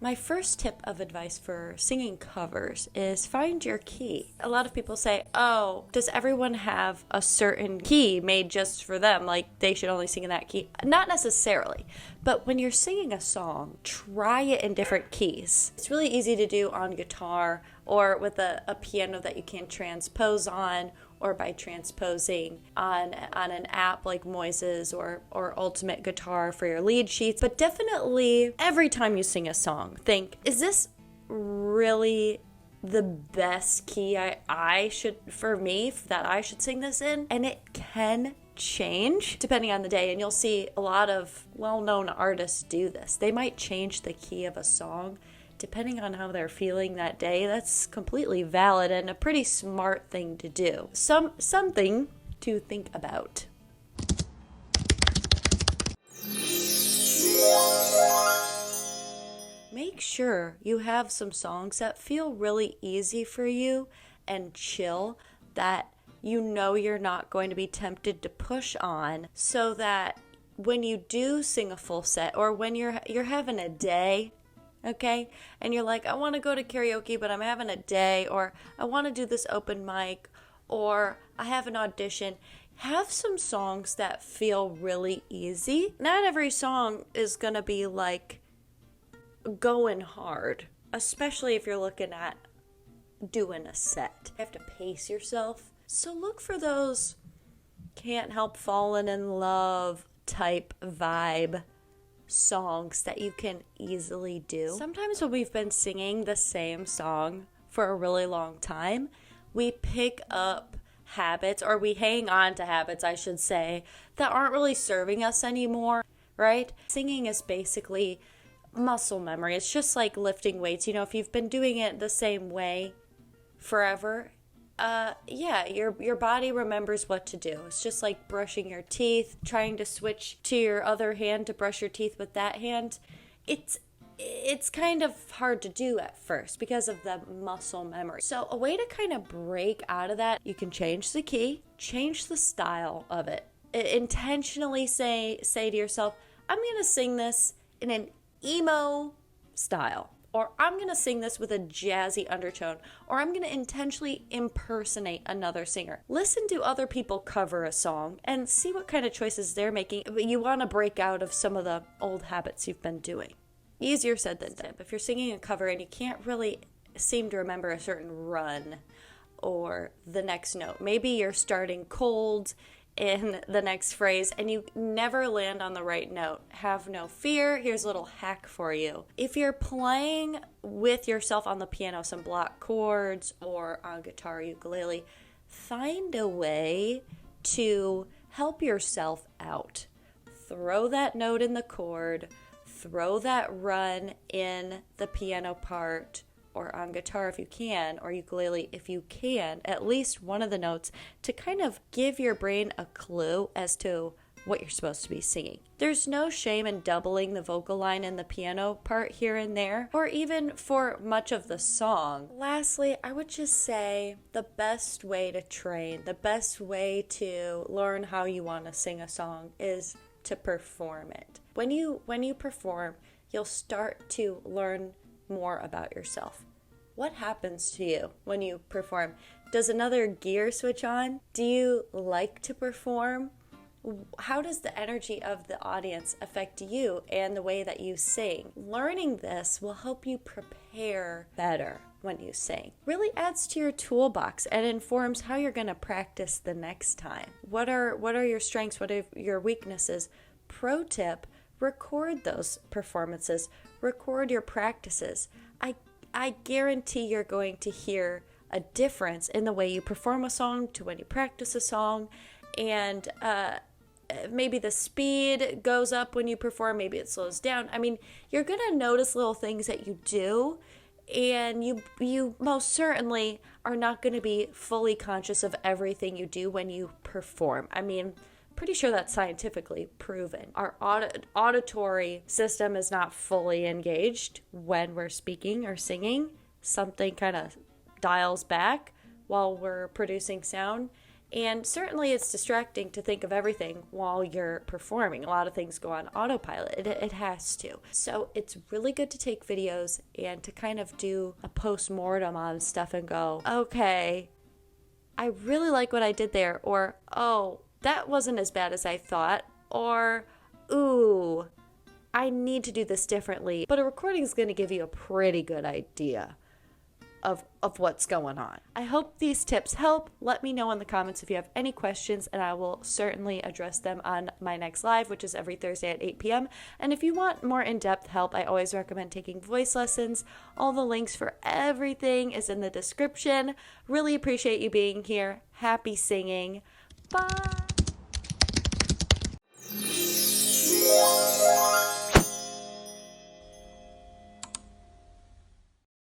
My first tip of advice for singing covers is find your key. A lot of people say, oh, does everyone have a certain key made just for them? Like they should only sing in that key? Not necessarily. But when you're singing a song, try it in different keys. It's really easy to do on guitar or with a piano that you can transpose on, or by transposing on an app like Moises or Ultimate Guitar for your lead sheets. But definitely every time you sing a song, think, is this really the best key I should sing this in? And it can change depending on the day, and you'll see a lot of well-known artists do this. They might change the key of a song depending on how they're feeling that day. That's completely valid and a pretty smart thing to do. Something to think about. Make sure you have some songs that feel really easy for you and chill, that you know you're not going to be tempted to push on, so that when you do sing a full set, or when you're having a day, okay, and you're like, I want to go to karaoke, but I'm having a day, or I want to do this open mic, or I have an audition, have some songs that feel really easy. Not every song is going to be like going hard, especially if you're looking at doing a set. You have to pace yourself. So look for those can't help falling in love type vibe songs that you can easily do. Sometimes when we've been singing the same song for a really long time, we pick up habits, or we hang on to habits, I should say, that aren't really serving us anymore, right? Singing is basically muscle memory. It's just like lifting weights. You know, if you've been doing it the same way forever, your body remembers what to do. It's just like brushing your teeth, trying to switch to your other hand to brush your teeth with that hand. It's kind of hard to do at first because of the muscle memory. So a way to kind of break out of that, you can change the key, change the style of it. Intentionally say to yourself, I'm going to sing this in an emo style. Or I'm going to sing this with a jazzy undertone. Or I'm going to intentionally impersonate another singer. Listen to other people cover a song and see what kind of choices they're making. You want to break out of some of the old habits you've been doing. Easier said than done. If you're singing a cover and you can't really seem to remember a certain run or the next note, maybe you're starting cold in the next phrase and you never land on the right note. Have no fear. Here's a little hack for you. If you're playing with yourself on the piano, some block chords, or on guitar, ukulele, find a way to help yourself out. Throw that note in the chord, throw that run in the piano part, or on guitar if you can, or ukulele if you can, at least one of the notes, to kind of give your brain a clue as to what you're supposed to be singing. There's no shame in doubling the vocal line in the piano part here and there, or even for much of the song. Lastly, I would just say the best way to train, the best way to learn how you want to sing a song is to perform it. When you perform, you'll start to learn more about yourself. What happens to you when you perform? Does another gear switch on? Do you like to perform? How does the energy of the audience affect you and the way that you sing? Learning this will help you prepare better when you sing. Really adds to your toolbox and informs how you're going to practice the next time. What are your strengths? What are your weaknesses? Pro tip, record those performances. Record your practices. I guarantee you're going to hear a difference in the way you perform a song to when you practice a song, and maybe the speed goes up when you perform, maybe it slows down. I mean, you're going to notice little things that you do, and you most certainly are not going to be fully conscious of everything you do when you perform. I mean, pretty sure that's scientifically proven. Our auditory system is not fully engaged when we're speaking or singing. Something kind of dials back while we're producing sound. And certainly it's distracting to think of everything while you're performing. A lot of things go on autopilot. It has to. So it's really good to take videos and to kind of do a post-mortem on stuff and go, okay, I really like what I did there. Or, oh, that wasn't as bad as I thought. Or, ooh, I need to do this differently. But a recording is going to give you a pretty good idea of what's going on. I hope these tips help. Let me know in the comments if you have any questions, and I will certainly address them on my next live, which is every Thursday at 8 p.m. And if you want more in-depth help, I always recommend taking voice lessons. All the links for everything is in the description. Really appreciate you being here. Happy singing. Bye.